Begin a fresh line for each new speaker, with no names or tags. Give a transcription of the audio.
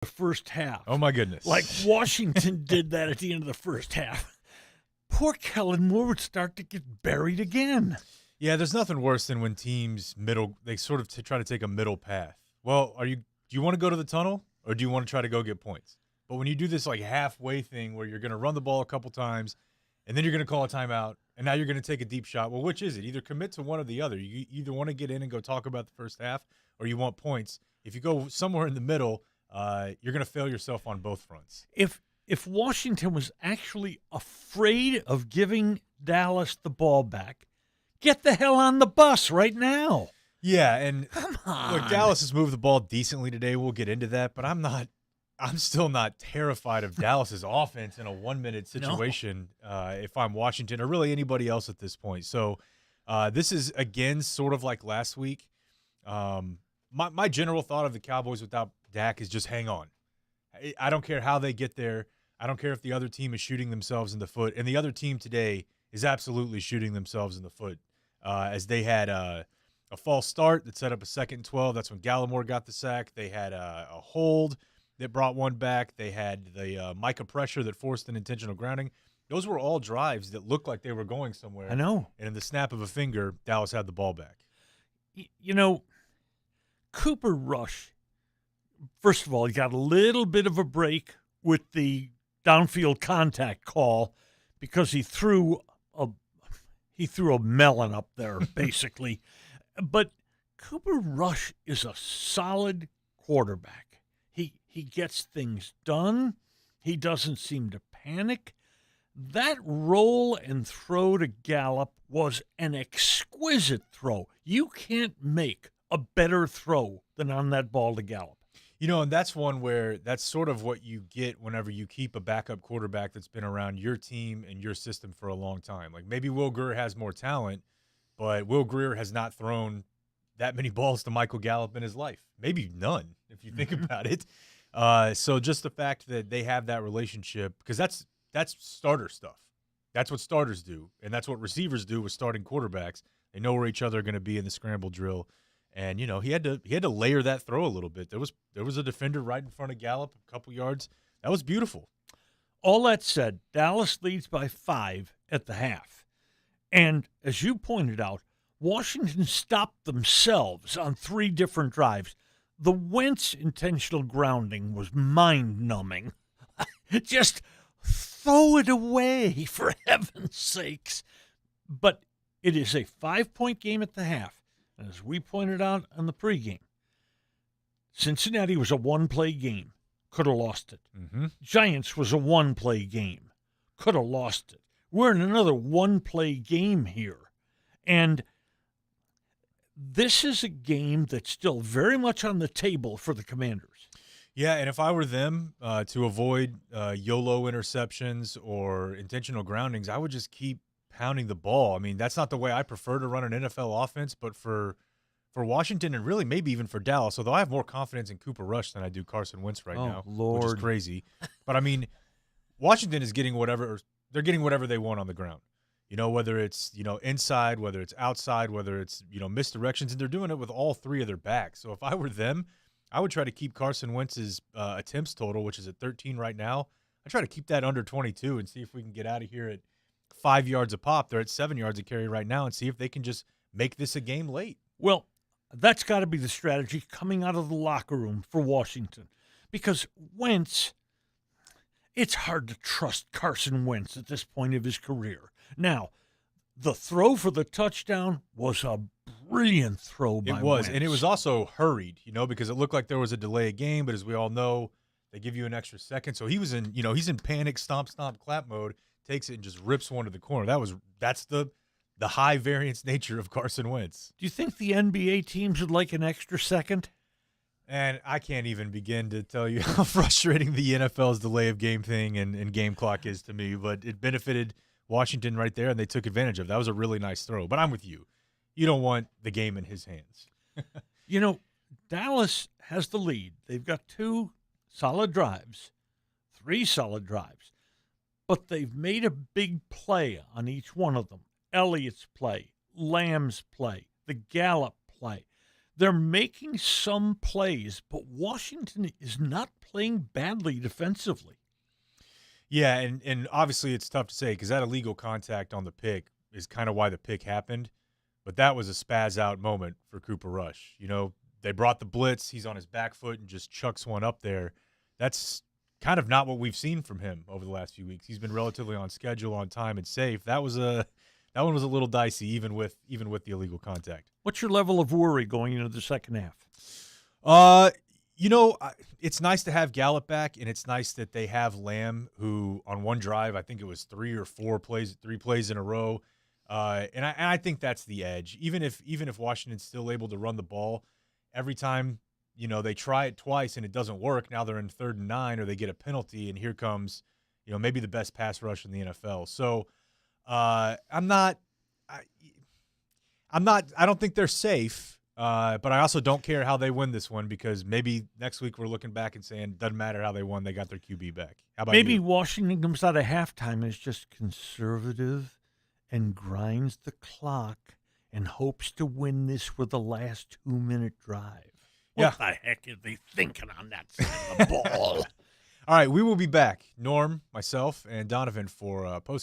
the first half.
Oh, my goodness.
Like Washington did that at the end of the first half. Poor Kellen Moore would start to get buried again.
Yeah, there's nothing worse than when teams they sort of try to take a middle path. Well, do you want to go to the tunnel or do you want to try to go get points? But when you do this like halfway thing where you're going to run the ball a couple times and then you're going to call a timeout and now you're going to take a deep shot, well, which is it? Either commit to one or the other. You either want to get in and go talk about the first half or you want points. If you go somewhere in the middle, you're going to fail yourself on both fronts.
If Washington was actually afraid of giving Dallas the ball back, get the hell on the bus right now.
Yeah, and
come on.
Look, Dallas has moved the ball decently today. We'll get into that, but I'm still not terrified of Dallas's offense in a 1-minute situation if I'm Washington or really anybody else at this point. So this is, again, sort of like last week. My general thought of the Cowboys without Dak is just hang on. I don't care how they get there. I don't care if the other team is shooting themselves in the foot. And the other team today is absolutely shooting themselves in the foot as they had a false start that set up a 2nd and 12. That's when Gallimore got the sack. They had a hold that brought one back. They had the Micah pressure that forced an intentional grounding. Those were all drives that looked like they were going somewhere.
I know.
And in the snap of a finger, Dallas had the ball back.
You know, Cooper Rush, first of all, he got a little bit of a break with the downfield contact call because he threw a melon up there, basically. But Cooper Rush is a solid quarterback. He gets things done. He doesn't seem to panic. That roll and throw to Gallup was an exquisite throw. You can't make a better throw than on that ball to Gallup.
You know, and that's one where that's sort of what you get whenever you keep a backup quarterback that's been around your team and your system for a long time. Like maybe Will Grier has more talent, but Will Grier has not thrown that many balls to Michael Gallup in his life. Maybe none, if you think about it. So just the fact that they have that relationship, because that's starter stuff. That's what starters do, and that's what receivers do with starting quarterbacks. They know where each other are going to be in the scramble drill. And, you know, he had to layer that throw a little bit. There was a defender right in front of Gallup, a couple yards. That was beautiful.
All that said, Dallas leads by 5 at the half. And as you pointed out, Washington stopped themselves on 3 different drives. The Wentz intentional grounding was mind-numbing. Just throw it away, for heaven's sakes. But it is a 5-point game at the half. And as we pointed out on the pregame, Cincinnati was a 1-play game. Could have lost it.
Mm-hmm.
Giants was a 1-play game. Could have lost it. We're in another 1-play game here. And this is a game that's still very much on the table for the Commanders.
Yeah, and if I were them to avoid YOLO interceptions or intentional groundings, I would just keep pounding the ball. I mean, that's not the way I prefer to run an NFL offense, but for Washington and really maybe even for Dallas, although I have more confidence in Cooper Rush than I do Carson Wentz right now,
Lord.
which is crazy. But, I mean, Washington is getting whatever they want on the ground. You know, whether it's, you know, inside, whether it's outside, whether it's, you know, misdirections, and they're doing it with all 3 of their backs. So if I were them, I would try to keep Carson Wentz's attempts total, which is at 13 right now. I try to keep that under 22 and see if we can get out of here at 5 yards a pop. They're at 7 yards a carry right now, and see if they can just make this a game late.
Well, that's got to be the strategy coming out of the locker room for Washington, because Wentz, it's hard to trust Carson Wentz at this point of his career. Now, the throw for the touchdown was a brilliant throw by Wentz.
And it was also hurried, you know, because it looked like there was a delay of game, but as we all know, they give you an extra second. So he was in, you know, he's in panic, stomp, clap mode, takes it and just rips one to the corner. That's the high variance nature of Carson Wentz.
Do you think the NBA teams would like an extra second?
And I can't even begin to tell you how frustrating the NFL's delay of game thing and game clock is to me, but it benefited Washington right there, and they took advantage of it. That was a really nice throw. But I'm with you. You don't want the game in his hands.
You know, Dallas has the lead. They've got 2 solid drives, 3 solid drives, but they've made a big play on each one of them. Elliott's play, Lamb's play, the Gallup play. They're making some plays, but Washington is not playing badly defensively.
Yeah, and obviously it's tough to say because that illegal contact on the pick is kind of why the pick happened. But that was a spaz out moment for Cooper Rush. You know, they brought the blitz. He's on his back foot and just chucks one up there. That's kind of not what we've seen from him over the last few weeks. He's been relatively on schedule, on time, and safe. That one was a little dicey, even with the illegal contact.
What's your level of worry going into the second half?
It's nice to have Gallup back, and it's nice that they have Lamb, who on one drive, I think it was 3 plays in a row. And I think that's the edge. Even if Washington's still able to run the ball, every time, they try it twice and it doesn't work, now they're in 3rd and 9 or they get a penalty, and here comes, maybe the best pass rush in the NFL. So I don't think they're safe. But I also don't care how they win this one because maybe next week we're looking back and saying doesn't matter how they won, they got their QB back. How about
maybe
you?
Washington comes out of halftime and is just conservative and grinds the clock and hopes to win this with the last 2-minute drive. What the heck are they thinking on that side of the ball?
All right, we will be back. Norm, myself, and Donovan for post.